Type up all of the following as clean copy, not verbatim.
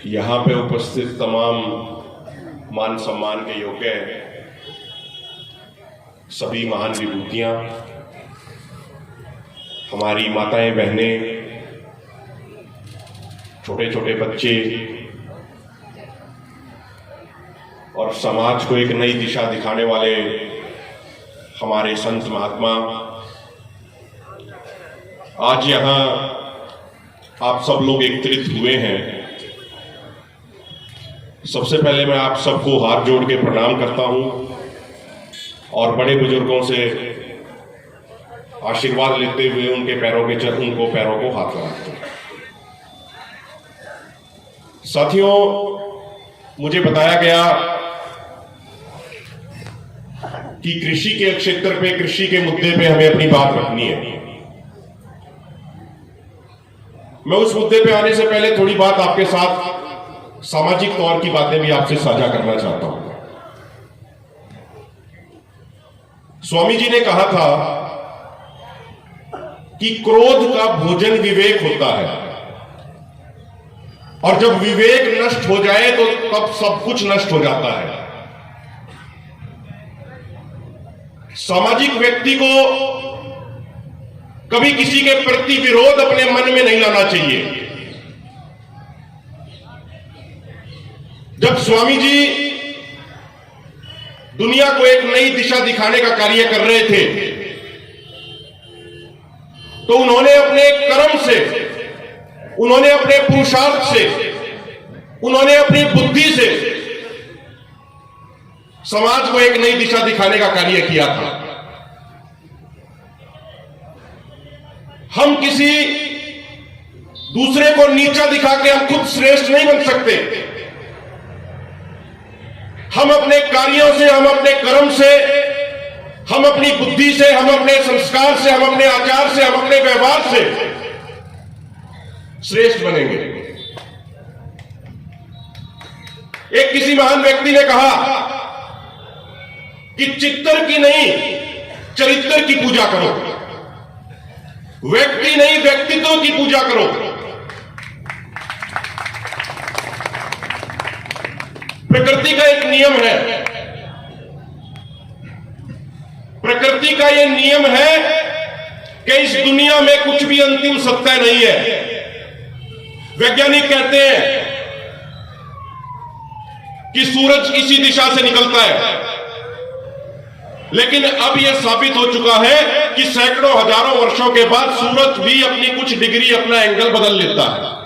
यहाँ पे उपस्थित तमाम मान सम्मान के योग्य सभी महान विभूतियाँ, हमारी माताएं बहनें, छोटे छोटे बच्चे और समाज को एक नई दिशा दिखाने वाले हमारे संत महात्मा, आज यहाँ आप सब लोग एकत्रित हुए हैं। सबसे पहले मैं आप सबको हाथ जोड़ के प्रणाम करता हूं और बड़े बुजुर्गों से आशीर्वाद लेते हुए उनको पैरों को हाथ लगाता हूं। साथियों, मुझे बताया गया कि कृषि के क्षेत्र पे, कृषि के मुद्दे पे हमें अपनी बात रखनी है। मैं उस मुद्दे पे आने से पहले थोड़ी बात आपके साथ सामाजिक तौर की बातें भी आपसे साझा करना चाहता हूं। स्वामी जी ने कहा था कि क्रोध का भोजन विवेक होता है और जब विवेक नष्ट हो जाए तो तब सब कुछ नष्ट हो जाता है। सामाजिक व्यक्ति को कभी किसी के प्रति विरोध अपने मन में नहीं लाना चाहिए। जब स्वामी जी दुनिया को एक नई दिशा दिखाने का कार्य कर रहे थे तो उन्होंने अपने कर्म से, उन्होंने अपने पुरुषार्थ से, उन्होंने अपनी बुद्धि से समाज को एक नई दिशा दिखाने का कार्य किया था। हम किसी दूसरे को नीचा दिखा के हम खुद श्रेष्ठ नहीं बन सकते। हम अपने कार्यों से, हम अपने कर्म से, हम अपनी बुद्धि से, हम अपने संस्कार से, हम अपने आचार से, हम अपने व्यवहार से श्रेष्ठ बनेंगे। एक किसी महान व्यक्ति ने कहा कि चित्तर की नहीं, चरित्र की पूजा करो, व्यक्ति नहीं व्यक्तित्व की पूजा करो। प्रकृति का एक नियम है, प्रकृति का यह नियम है कि इस दुनिया में कुछ भी अंतिम सत्य नहीं है। वैज्ञानिक कहते हैं कि सूरज इसी दिशा से निकलता है, लेकिन अब यह साबित हो चुका है कि सैकड़ों हजारों वर्षों के बाद सूरज भी अपनी कुछ डिग्री, अपना एंगल बदल लेता है।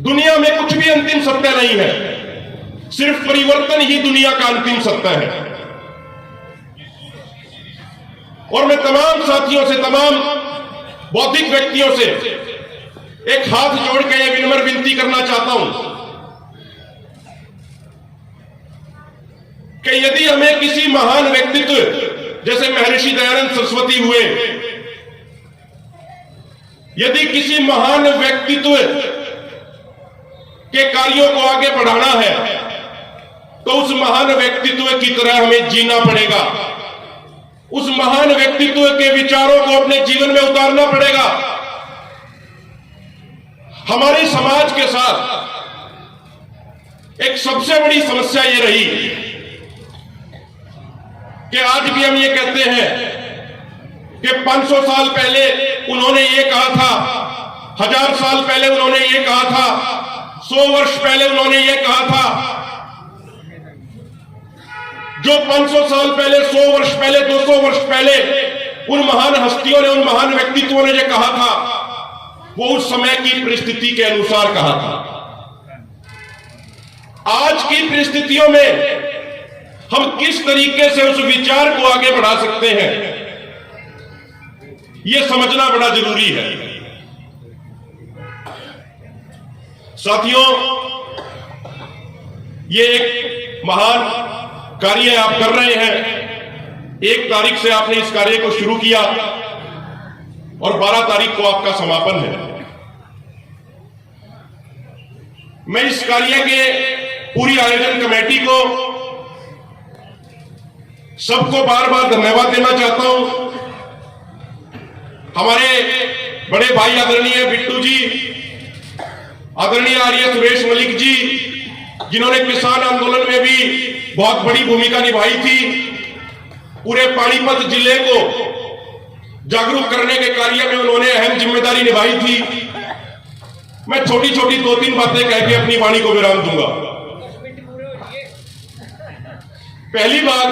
दुनिया में कुछ भी अंतिम सत्य नहीं है, सिर्फ परिवर्तन ही दुनिया का अंतिम सत्य है। और मैं तमाम साथियों से, तमाम बौद्धिक व्यक्तियों से एक हाथ जोड़ के यह विनम्र विनती करना चाहता हूं कि यदि हमें किसी महान व्यक्तित्व जैसे महर्षि दयानंद सरस्वती हुए, यदि किसी महान व्यक्तित्व के कार्यों को आगे बढ़ाना है तो उस महान व्यक्तित्व की तरह हमें जीना पड़ेगा, उस महान व्यक्तित्व के विचारों को अपने जीवन में उतारना पड़ेगा। हमारे समाज के साथ एक सबसे बड़ी समस्या यह रही कि आज भी हम ये कहते हैं कि 500 साल पहले उन्होंने ये कहा था, 1000 साल पहले उन्होंने ये कहा था, 100 वर्ष पहले उन्होंने ये कहा था। जो 500 साल पहले, 100 वर्ष पहले, 200 वर्ष पहले उन महान हस्तियों ने, उन महान व्यक्तित्वों ने जो कहा था, वो उस समय की परिस्थिति के अनुसार कहा था। आज की परिस्थितियों में हम किस तरीके से उस विचार को आगे बढ़ा सकते हैं, यह समझना बड़ा जरूरी है। साथियों, ये एक महान कार्य आप कर रहे हैं। 1 तारीख से आपने इस कार्य को शुरू किया और 12 तारीख को आपका समापन है। मैं इस कार्य के पूरी आयोजन कमेटी को, सबको बार बार धन्यवाद देना चाहता हूं। हमारे बड़े भाई आदरणीय बिट्टू जी, आदरणीय आर्य सुरेश मलिक जी, जिन्होंने किसान आंदोलन में भी बहुत बड़ी भूमिका निभाई थी, पूरे पानीपत जिले को जागरूक करने के कार्य में उन्होंने अहम जिम्मेदारी निभाई थी। मैं छोटी छोटी 2-3 बातें कह के अपनी वाणी को विराम दूंगा। पहली बात,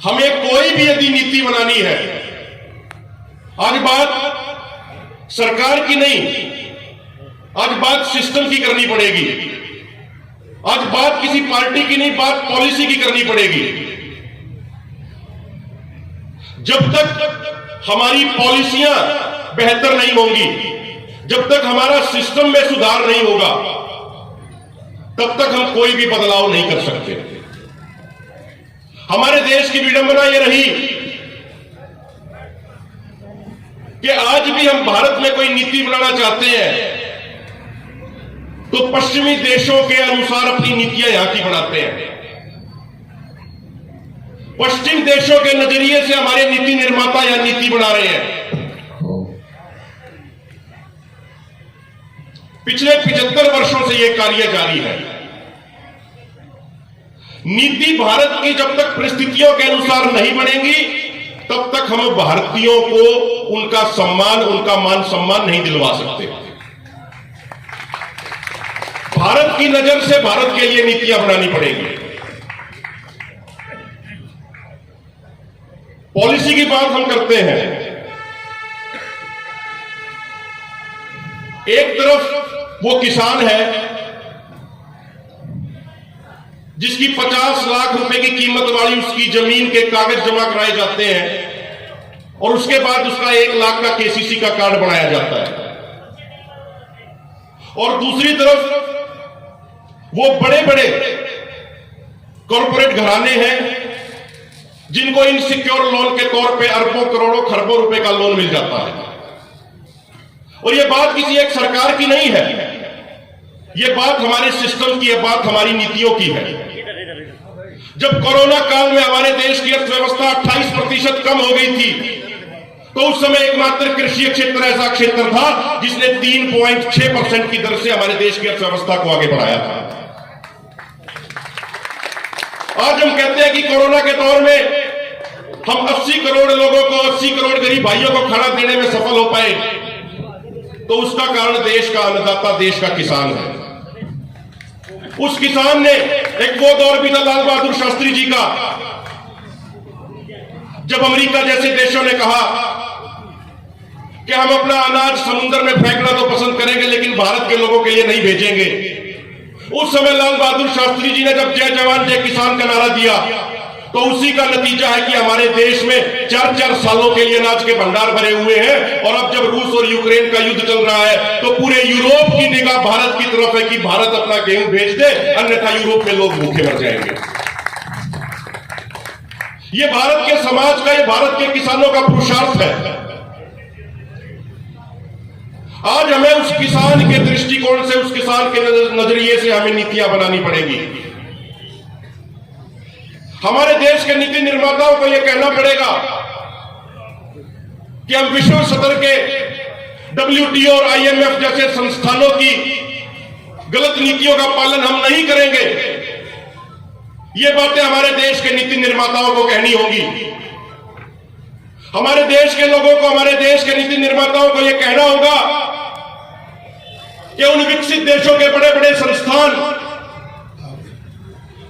हमें कोई भी यदि नीति बनानी है, आज बात सरकार की नहीं, आज बात सिस्टम की करनी पड़ेगी। आज बात किसी पार्टी की नहीं, बात पॉलिसी की करनी पड़ेगी। जब तक हमारी पॉलिसियां बेहतर नहीं होंगी, जब तक हमारा सिस्टम में सुधार नहीं होगा, तब तक हम कोई भी बदलाव नहीं कर सकते। हमारे देश की विडंबना यह रही कि आज भी हम भारत में कोई नीति बनाना चाहते हैं तो पश्चिमी देशों के अनुसार अपनी नीतियां यहां की बनाते हैं। पश्चिम देशों के नजरिए से हमारे नीति निर्माता या नीति बना रहे हैं। पिछले 75 वर्षों से यह कार्य जारी है। नीति भारत की जब तक परिस्थितियों के अनुसार नहीं बनेगी, तब तक हम भारतीयों को उनका सम्मान, उनका मान सम्मान नहीं दिलवा सकते। भारत की नजर से भारत के लिए नीतियां बनानी पड़ेगी। पॉलिसी की बात हम करते हैं। एक तरफ वो किसान है जिसकी 50 लाख रुपए की कीमत वाली उसकी जमीन के कागज जमा कराए जाते हैं और उसके बाद उसका 1 लाख का केसीसी का कार्ड बनाया जाता है। और दूसरी तरफ वो बड़े बड़े कॉरपोरेट घराने हैं जिनको इनसिक्योर लोन के तौर पे अरबों करोड़ों खरबों रुपए का लोन मिल जाता है। और ये बात किसी एक सरकार की नहीं है, ये बात हमारे सिस्टम की है, बात हमारी नीतियों की है। जब कोरोना काल में हमारे देश की अर्थव्यवस्था 28% कम हो गई थी, तो उस समय एकमात्र कृषि क्षेत्र ऐसा क्षेत्र था जिसने 3.6% की दर से हमारे देश की अर्थव्यवस्था को आगे बढ़ाया था। आज हम कहते हैं कि कोरोना के दौर में हम 80 करोड़ लोगों को, 80 करोड़ गरीब भाइयों को खाना देने में सफल हो पाए, तो उसका कारण देश का अन्नदाता, देश का किसान है। उस किसान ने, एक वो दौर भी था लाल बहादुर शास्त्री जी का, जब अमेरिका जैसे देशों ने कहा कि हम अपना अनाज समुद्र में फेंकना तो पसंद करेंगे लेकिन भारत के लोगों के लिए नहीं भेजेंगे। उस समय लाल बहादुर शास्त्री जी ने जब जय जवान जय किसान का नारा दिया, तो उसी का नतीजा है कि हमारे देश में 4-4 सालों के लिए अनाज के भंडार भरे हुए हैं। और अब जब रूस और यूक्रेन का युद्ध चल रहा है तो पूरे यूरोप की निगाह भारत की तरफ है कि भारत अपना गेहूं भेज दे, अन्यथा यूरोप में लोग भूखे मर जाएंगे। ये भारत के समाज का, ये भारत के किसानों का पुरुषार्थ है। आज हमें उस किसान के दृष्टिकोण से, उस किसान के नजरिए से हमें नीतियां बनानी पड़ेगी। हमारे देश के नीति निर्माताओं को यह कहना पड़ेगा कि हम विश्व स्तर के WTO और IMF जैसे संस्थानों की गलत नीतियों का पालन हम नहीं करेंगे। ये बातें हमारे देश के नीति निर्माताओं को कहनी होगी। हमारे देश के लोगों को, हमारे देश के नीति निर्माताओं को यह कहना होगा कि उन विकसित देशों के बड़े बड़े संस्थान,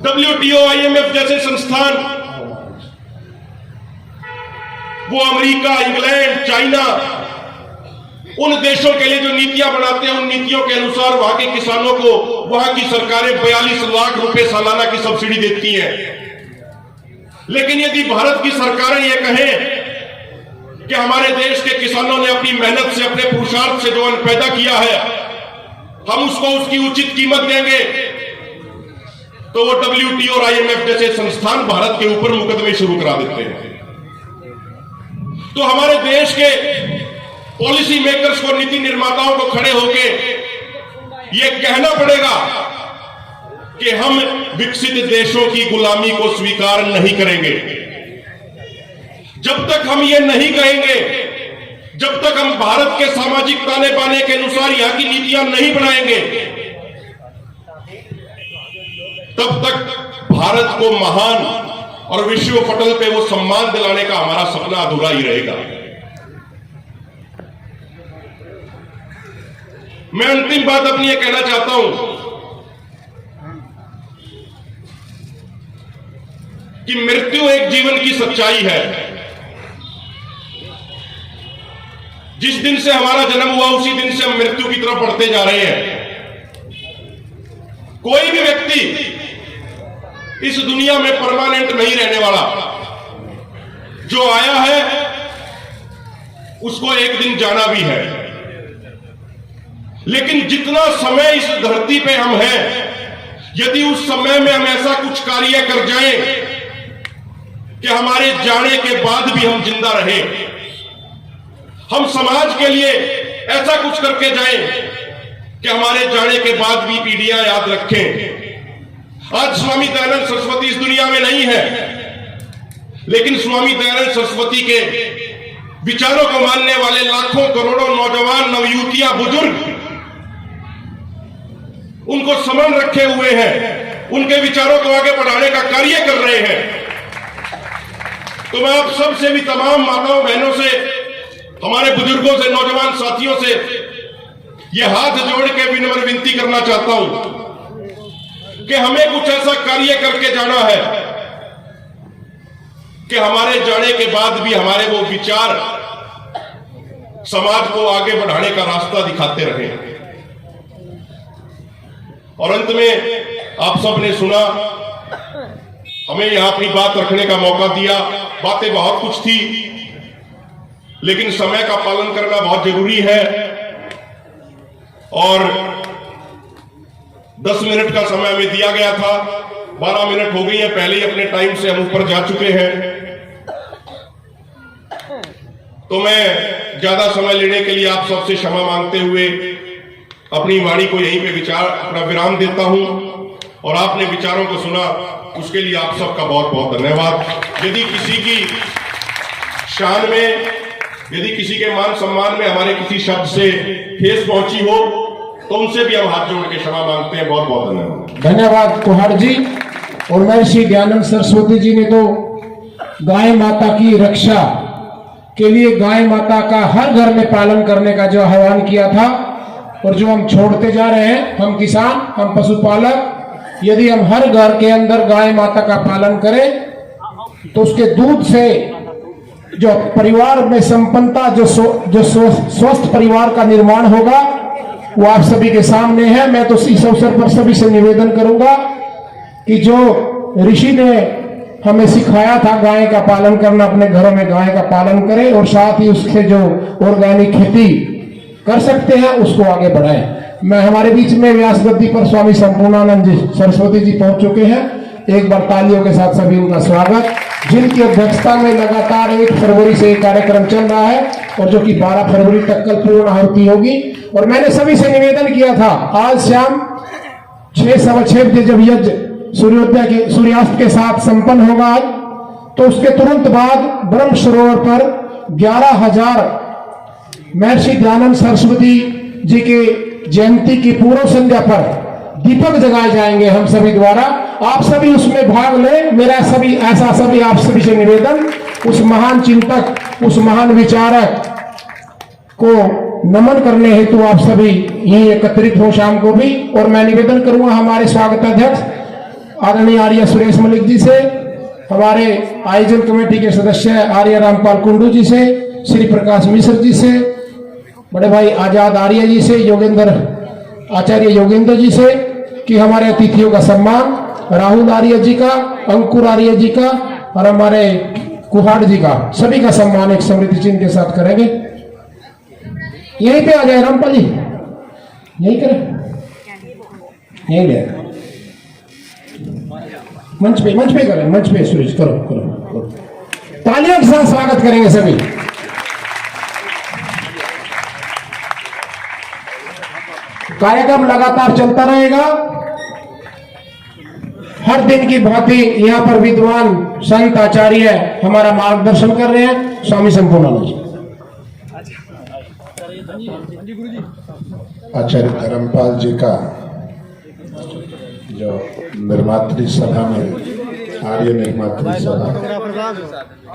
WTO, IMF जैसे संस्थान, वो अमेरिका, इंग्लैंड, चाइना, उन देशों के लिए जो नीतियां बनाते हैं, उन नीतियों के अनुसार वहां के किसानों को वहां की सरकारें 42 लाख रुपए सालाना की सब्सिडी देती हैं। लेकिन यदि भारत की सरकारें ये कहें कि हमारे देश के किसानों ने अपनी मेहनत से, अपने पुरुषार्थ से जो अन्न पैदा किया है, हम उसको उसकी उचित कीमत देंगे, तो वो WTO और IMF जैसे संस्थान भारत के ऊपर मुकदमे शुरू करा देते हैं। तो हमारे देश के पॉलिसी मेकर्स को, नीति निर्माताओं को खड़े होके ये कहना पड़ेगा कि हम विकसित देशों की गुलामी को स्वीकार नहीं करेंगे। जब तक हम ये नहीं कहेंगे जब तक हम भारत के सामाजिक ताने बाने के अनुसार यहां की नीतियां नहीं बनाएंगे, तब तक भारत को महान और विश्व पटल पे वो सम्मान दिलाने का हमारा सपना अधूरा ही रहेगा। मैं अंतिम बात अपनी ये कहना चाहता हूं कि मृत्यु एक जीवन की सच्चाई है। जिस दिन से हमारा जन्म हुआ उसी दिन से हम मृत्यु की तरफ बढ़ते जा रहे हैं। कोई भी व्यक्ति इस दुनिया में परमानेंट नहीं रहने वाला। जो आया है उसको एक दिन जाना भी है। लेकिन जितना समय इस धरती पे हम हैं, यदि उस समय में हम ऐसा कुछ कार्य कर जाएं कि हमारे जाने के बाद भी हम जिंदा रहें, हम समाज के लिए ऐसा कुछ करके जाएं कि हमारे जाने के बाद भी पीढ़ियां याद रखें। आज स्वामी दयानंद सरस्वती इस दुनिया में नहीं है, लेकिन स्वामी दयानंद सरस्वती के विचारों को मानने वाले लाखों करोड़ों नौजवान, नवयुवतियां, बुजुर्ग उनको स्मरण रखे हुए हैं, उनके विचारों को आगे बढ़ाने का कार्य कर रहे हैं। तो मैं आप सबसे भी, तमाम माताओं बहनों से, हमारे बुजुर्गों से, नौजवान साथियों से यह हाथ जोड़ के विनम्र विनती करना चाहता हूं कि हमें कुछ ऐसा कार्य करके जाना है कि हमारे जाने के बाद भी हमारे वो विचार समाज को आगे बढ़ाने का रास्ता दिखाते रहें। और अंत में आप सबने सुना, हमें यहां अपनी बात रखने का मौका दिया। बातें बहुत कुछ थी, लेकिन समय का पालन करना बहुत जरूरी है। और 10 मिनट का समय हमें दिया गया था, 12 मिनट हो गई है, पहले ही अपने टाइम से हम ऊपर जा चुके हैं। तो मैं ज्यादा समय लेने के लिए आप सबसे क्षमा मांगते हुए अपनी वाणी को यहीं पे अपना विराम देता हूं। और आपने विचारों को सुना, उसके लिए आप सबका बहुत बहुत धन्यवाद। यदि किसी की शान में, यदि किसी के मान सम्मान में हमारे किसी शब्द से ठेस पहुंची हो, तो उनसे भी हम हाथ जोड़ के क्षमा मांगते हैं। बहुत बहुत धन्यवाद। धन्यवाद कुहाड़ जी। और महर्षि दयानंद सरस्वती जी ने तो गाय माता की रक्षा के लिए गाय माता का हर घर में पालन करने का जो आह्वान किया था, और जो हम छोड़ते जा रहे हैं, हम किसान, हम पशुपालक, यदि हम हर घर के अंदर गाय माता का पालन करें तो उसके दूध से जो परिवार में संपन्नता, जो स्वस्थ परिवार का निर्माण होगा, वो आप सभी के सामने है। मैं तो इस अवसर पर सभी से निवेदन करूंगा कि जो ऋषि ने हमें सिखाया था गाय का पालन करना, अपने घरों में गाय का पालन करें, और साथ ही उससे जो ऑर्गेनिक खेती कर सकते हैं उसको आगे बढ़ाएं। मैं हमारे बीच में व्यास गद्दी पर स्वामी संपूर्णानंद जी सरस्वती जी पहुंच चुके हैं। एक बार तालियों के साथ सभी उनका स्वागत, जिनकी अध्यक्षता में लगातार 1 फरवरी से कार्यक्रम चल रहा है, और जो कि 12 फरवरी तक कल पूर्ण आहुति होगी। और मैंने सभी से निवेदन किया था, आज शाम 6:15 बजे जब यज्ञ सूर्योदय के सूर्यास्त के साथ संपन्न होगा, तो उसके तुरंत बाद ब्रह्म सरोवर पर 11,000 महर्षि दयानंद सरस्वती जी के जयंती की पूर्व संध्या पर दीपक जगाए जाएंगे हम सभी द्वारा। आप सभी उसमें भाग लें। मेरा सभी आप सभी से निवेदन, उस महान चिंतक, उस महान विचारक को नमन करने हेतु आप सभी यहीं एकत्रित हो शाम को भी। और मैं निवेदन करूंगा हमारे स्वागताध्यक्ष आदरणीय आर्य सुरेश मलिक जी से, हमारे आयोजन कमेटी के सदस्य आर्य रामपाल कुंडू जी से, श्री प्रकाश मिश्र जी से, बड़े भाई आजाद आर्य जी से, योगेंद्र आचार्य योगेंद्र जी से, कि हमारे अतिथियों का सम्मान राहुल आर्य जी का, अंकुर आर्य जी का और हमारे कुहाड़ जी का, सभी का सम्मान एक समृद्धि चिन्ह के साथ करेंगे। यहीं पे आ जाए रामपाल जी, यहीं करें, यहीं ले मंच पे करें, मंच पे सुरेश करो। तालियों के साथ स्वागत करेंगे सभी। कार्यक्रम लगातार चलता रहेगा। हर दिन की भांति यहाँ पर विद्वान संत आचार्य हमारा मार्गदर्शन कर रहे हैं। स्वामी संपूर्णानंद जी। आचार्य धर्मपाल जी का जो निर्मात्री सभा में आर्य निर्मात्री सभा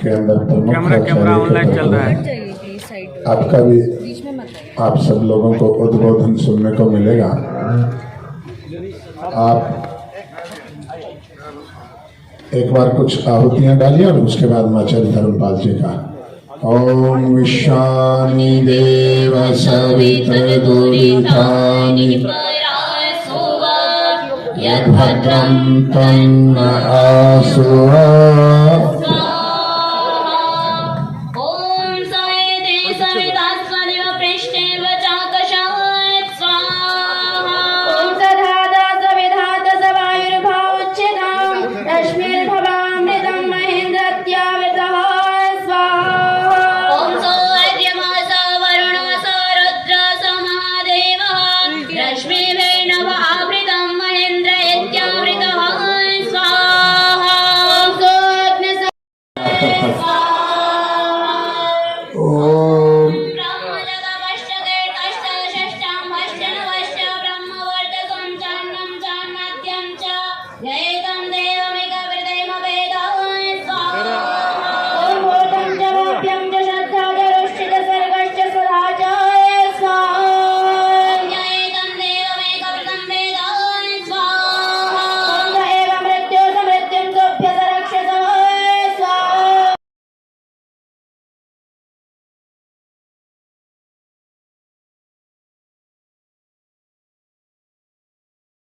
के अंदर प्रमुख आचार्य चल रहा है, आपका भी आप सब लोगों को उद्बोधन सुनने को मिलेगा। आप एक बार कुछ आहुतियां डालिए और उसके बाद आचार्य धर्मपाल जी का ओम विश्वानि देव सवित्र दुरितानि यद्भद्रं तन्न आसुरा